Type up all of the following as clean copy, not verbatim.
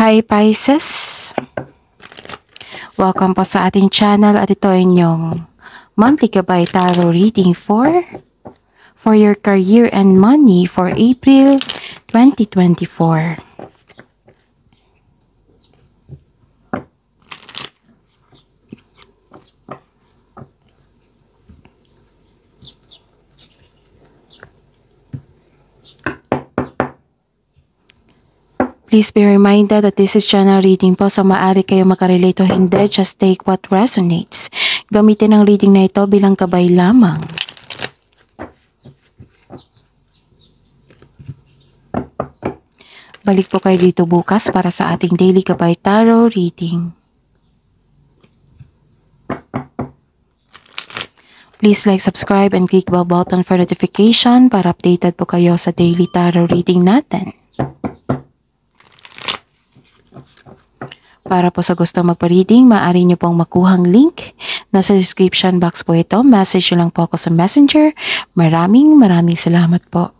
Hi Pisces! Welcome po sa ating channel at ito ay inyong monthly gabay tarot reading for your career and money for April 2024. Please be reminded that this is general reading po, so maaari kayo makarelate o hindi. Just take what resonates. Gamitin ang reading na ito bilang gabay lamang. Balik po kayo dito bukas para sa ating daily gabay tarot reading. Please like, subscribe, and click bell button for notification para updated po kayo sa daily tarot reading natin. Para po sa gusto magpa-reading, maaari nyo pong makuhang link. Nasa description box po ito. Message nyo lang po ako sa messenger. Maraming salamat po.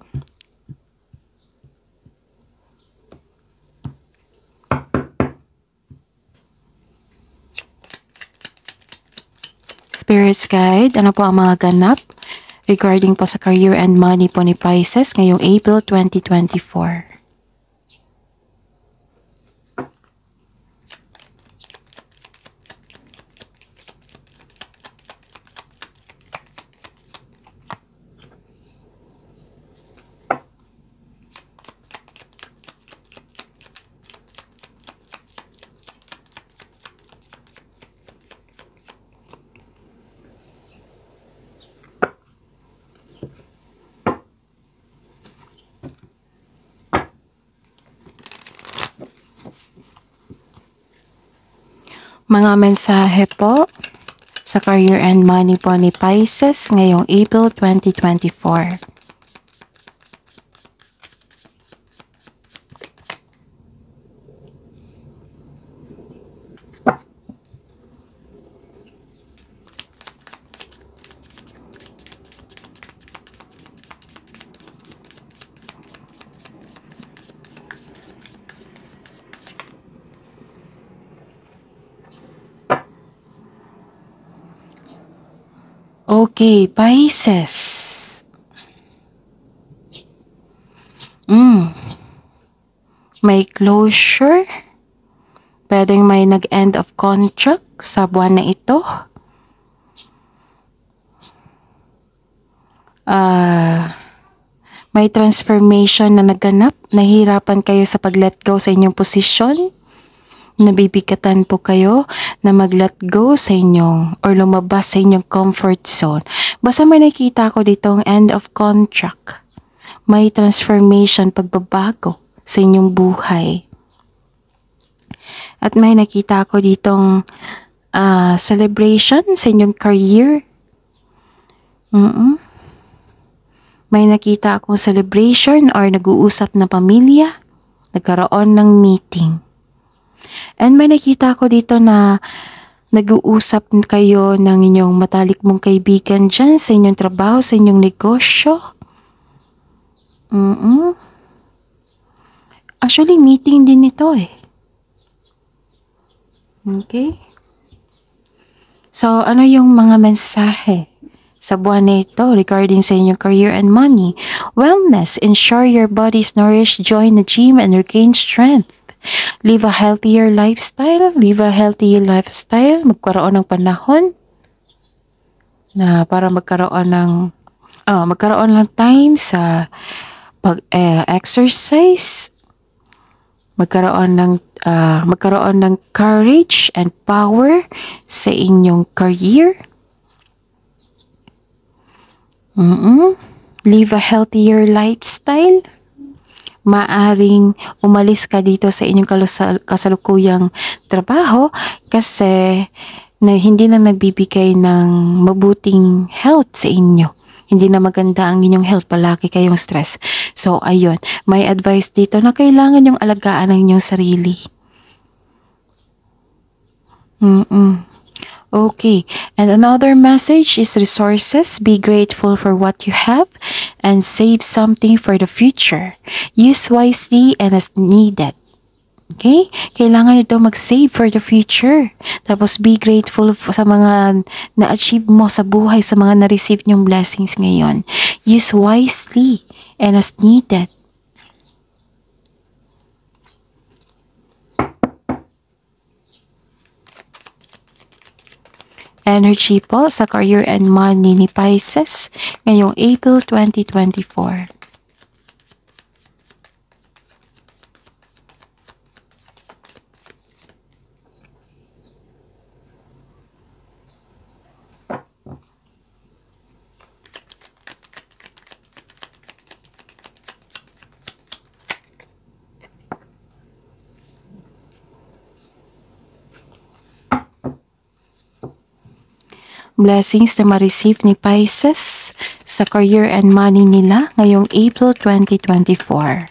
Spirits Guide, ano po ang mga ganap regarding po sa career and money po ni Pisces ngayong April 2024? Mga mensahe po sa career and money po ni Pisces ngayong April 2024. Okay, Pisces. May closure. Pwedeng may nag-end of contract sa buwan na ito. May transformation na naganap. Nahihirapan kayo sa pag-let go sa inyong posisyon. Nabibigatan po kayo na mag-let go sa inyong or lumabas sa inyong comfort zone. Basta may nakita ko ditong end of contract. May transformation, pagbabago sa inyong buhay. At may nakita ko ditong celebration sa inyong career. May nakita akong celebration or nag-uusap na pamilya. Nagkaroon ng meeting. And may nakita ko dito na nag-uusap kayo ng inyong matalik mong kaibigan dyan sa inyong trabaho, sa inyong negosyo. Actually, meeting din ito eh. Okay? So, ano yung mga mensahe sa buwan na ito regarding sa inyong career and money? Wellness, ensure your body is nourished, join the gym and regain strength. Live a healthier lifestyle. Magkaroon ng panahon na para magkaroon ng time sa pag-exercise. Magkaroon ng courage and power sa inyong career. Live a healthier lifestyle. Maaring umalis ka dito sa inyong kasalukuyang trabaho kasi hindi na nagbibigay ng mabuting health sa inyo. Hindi na maganda ang inyong health, palagi kayong stress. So, ayun, may advice dito na kailangan yung alagaan ng inyong sarili. Okay, and another message is resources. Be grateful for what you have and save something for the future. Use wisely and as needed. Okay? Kailangan nyo mag-save for the future. Tapos be grateful sa mga na-achieve mo sa buhay, sa mga na-receive nyong blessings ngayon. Use wisely and as needed. Energy po sa career and money ni Pisces ngayong April 2024. Blessings na ma-receive ni Pisces sa career and money nila ngayong April 2024.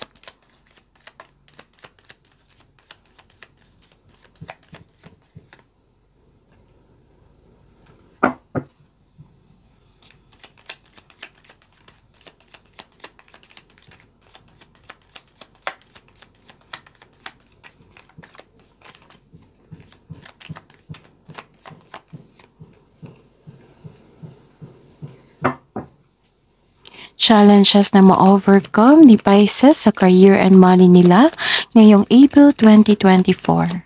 Challenges na ma-overcome ni Pisces sa career and money nila ngayong April 2024.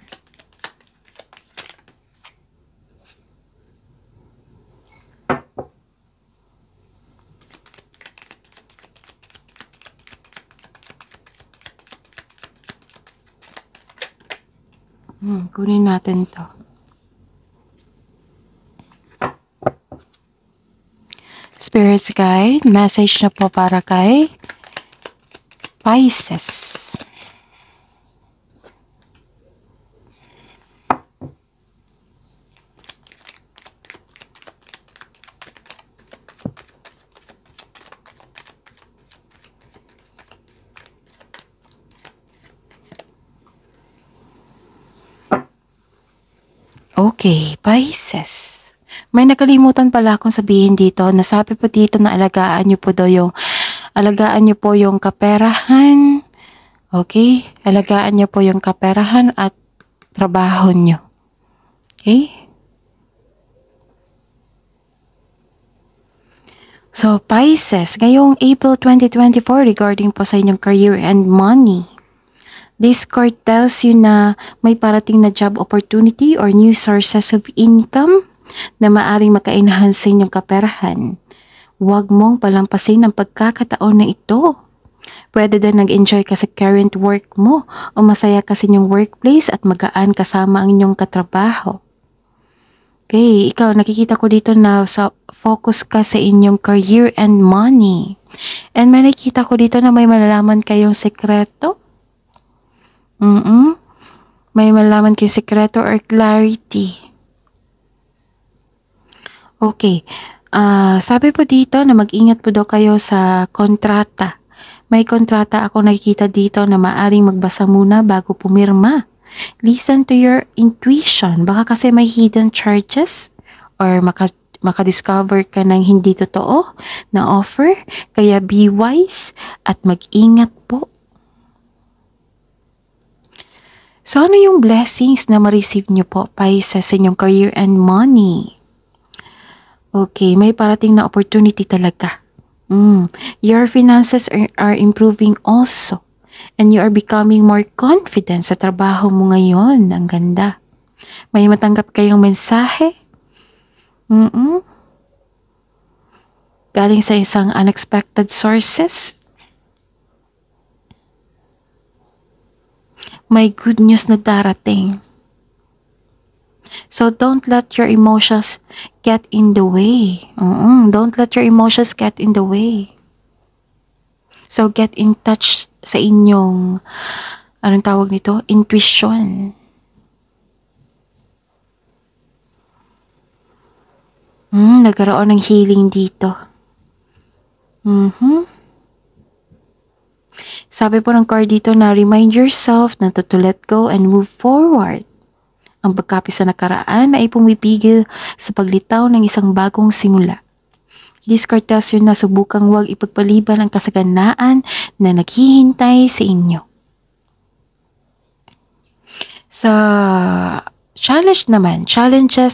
Kunin natin to. Spirit's Guide, message na po para kay Pisces. Okay, Pisces. May nakalimutan pala akong sabihin dito. Nasabi po dito na alagaan niyo po yung kaperahan. Okay? Alagaan niyo po yung kaperahan at trabaho niyo. Okay? So, Pisces, ngayong April 2024 regarding po sa inyong career and money. This card tells you na may parating na job opportunity or new sources of income na maaring maka-enhance sa inyong kaperahan. Huwag mong palampasin ang pagkakataon na ito. Pwede din nag-enjoy ka sa current work mo o masaya ka sa inyong workplace at magaan kasama ang inyong katrabaho. Okay, ikaw, nakikita ko dito na focus ka sa inyong career and money. And may nakikita ko dito na may malalaman kayong sekreto. May malalaman kayong sekreto or clarity. Okay, sabi po dito na mag-ingat po daw kayo sa kontrata. May kontrata ako nakikita dito na maaring magbasa muna bago pumirma. Listen to your intuition. Baka kasi may hidden charges or makadiscover ka ng hindi totoo na offer. Kaya be wise at mag-ingat po. So ano yung blessings na ma-receive nyo po Pisces sa inyong career and money? Okay, may parating na opportunity talaga. Your finances are improving also. And you are becoming more confident sa trabaho mo ngayon. Ang ganda. May matanggap kayong mensahe. Galing sa isang unexpected sources. May good news na darating. So don't let your emotions get in the way. Don't let your emotions get in the way. So get in touch sa inyong, anong tawag nito? Intuition. Nagkaroon ng healing dito. Sabi po ng card dito na remind yourself na to let go and move forward. Ang pagkapi sa nakaraan ay pumipigil sa paglitaw ng isang bagong simula. This card tells you na subukang huwag ipagpaliban ang kasaganaan na naghihintay sa inyo. Sa challenges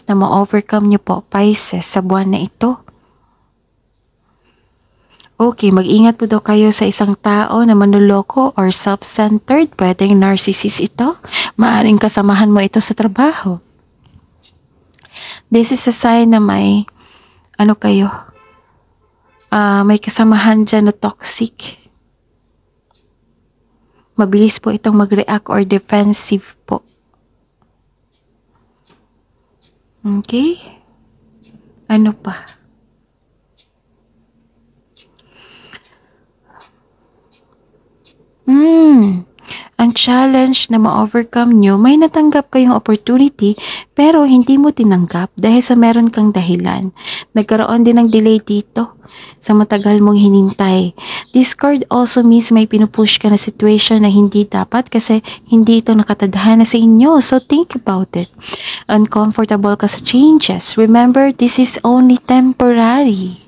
na ma-overcome nyo po, Pisces, sa buwan na ito. Okay, mag-ingat po daw kayo sa isang tao na manloloko or self-centered. Pwedeng narcissist ito. Maaring kasamahan mo ito sa trabaho. This is a sign na may, may kasamahan dyan na toxic. Mabilis po itong mag-react or defensive po. Okay? Ano pa? Ang challenge na ma-overcome nyo, may natanggap kayong opportunity pero hindi mo tinanggap dahil sa meron kang dahilan. Nagkaroon din ng delay dito sa matagal mong hinintay. This card also means may pinupush ka na situation na hindi dapat kasi hindi ito nakatadhana sa inyo. So think about it. Uncomfortable ka sa changes. Remember, this is only temporary.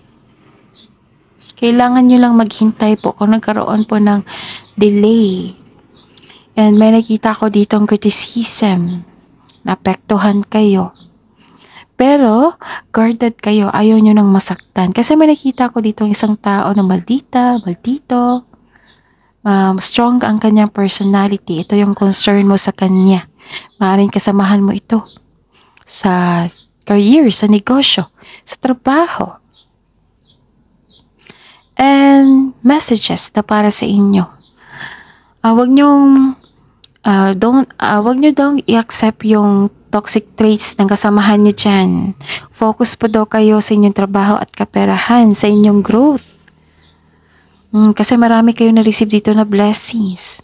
Kailangan nyo lang maghintay po kung nagkaroon po ng delay. And may nakita ko ditong criticism. Naapektuhan kayo. Pero, guarded kayo. Ayaw nyo nang masaktan. Kasi may nakita ko ditong isang tao na maldito. Strong ang kanyang personality. Ito yung concern mo sa kanya. Maaaring kasamahan mo ito sa career, sa negosyo, sa trabaho. And messages na para sa inyo. Wag nyo daw i-accept yung toxic traits ng kasamahan nyo dyan. Focus po daw kayo sa inyong trabaho at kaperahan, sa inyong growth. Kasi marami kayo na-receive dito na blessings.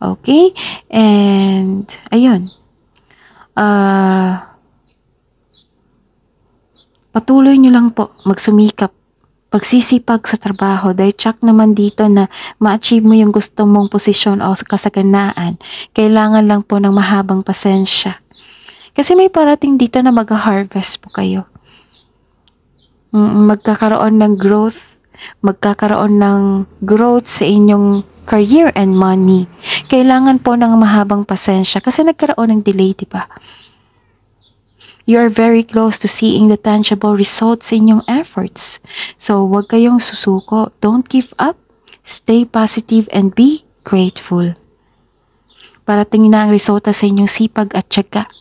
Okay? And, ayun. Patuloy nyo lang po magsumikap. Pagsisipag sa trabaho dahil check naman dito na ma-achieve mo yung gusto mong posisyon o kasaganaan. Kailangan lang po ng mahabang pasensya. Kasi may parating dito na mag-harvest po kayo. Magkakaroon ng growth. Magkakaroon ng growth sa inyong career and money. Kailangan po ng mahabang pasensya kasi nagkaroon ng delay, diba? You are very close to seeing the tangible results in inyong efforts. So, huwag kayong susuko. Don't give up. Stay positive and be grateful. Parating na ang resulta sa inyong sipag at tiyaga.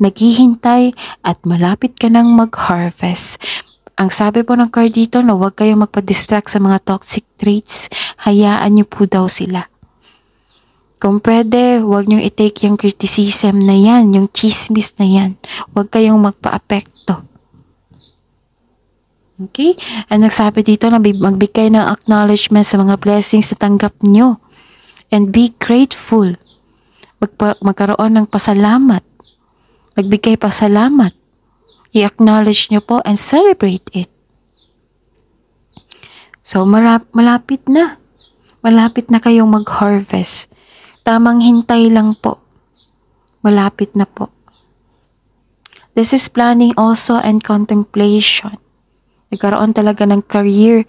Naghihintay at malapit ka nang mag-harvest. Ang sabi po ng card dito na huwag kayong magpa-distract sa mga toxic traits. Hayaan niyo po daw sila. Kung pwede, huwag niyong i-take yung criticism na yan, yung chismis na yan. Huwag kayong magpa-apekto. Okay? Ang nagsabi dito na magbigay ng acknowledgement sa mga blessings na tanggap nyo. And be grateful. Magkaroon ng pasalamat. Magbigay pasalamat. I-acknowledge nyo po and celebrate it. So, malapit na. Malapit na kayong mag-harvest. Tamang hintay lang po. Malapit na po. This is planning also and contemplation. Nagkaroon talaga ng career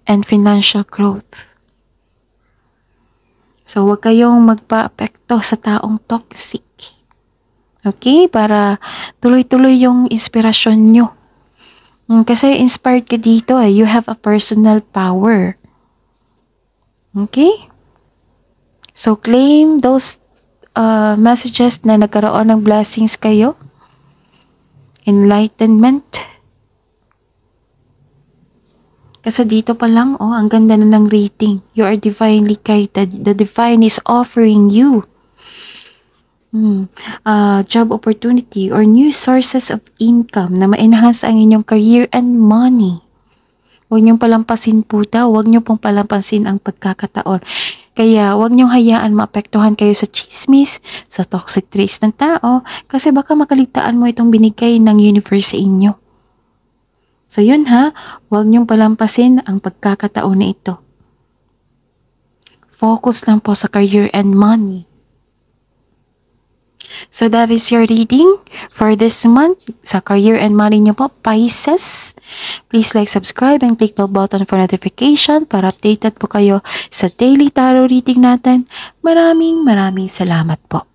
and financial growth. So, huwag kayong magpa-apekto sa taong toxic. Okay? Para tuloy-tuloy yung inspirasyon nyo. Kasi inspired ka dito You have a personal power. Okay? So, claim those messages na nagkaroon ng blessings kayo. Enlightenment. Kasi dito pa lang, ang ganda na ng rating. You are divinely guided. The divine is offering you job opportunity or new sources of income na ma-enhance ang inyong career and money. Huwag niyong palampasin po daw. Huwag niyo pong palampasin ang pagkakataon. Kaya huwag niyong hayaan maapektuhan kayo sa chismis, sa toxic traits ng tao, kasi baka makaligtaan mo itong binigay ng universe sa inyo. So yun huwag niyong palampasin ang pagkakataon na ito. Focus lang po sa career and money. So that is your reading for this month sa career and money nyo po, Pisces. Please like, subscribe, and click the button for notification para updated po kayo sa daily tarot reading natin. Maraming salamat po.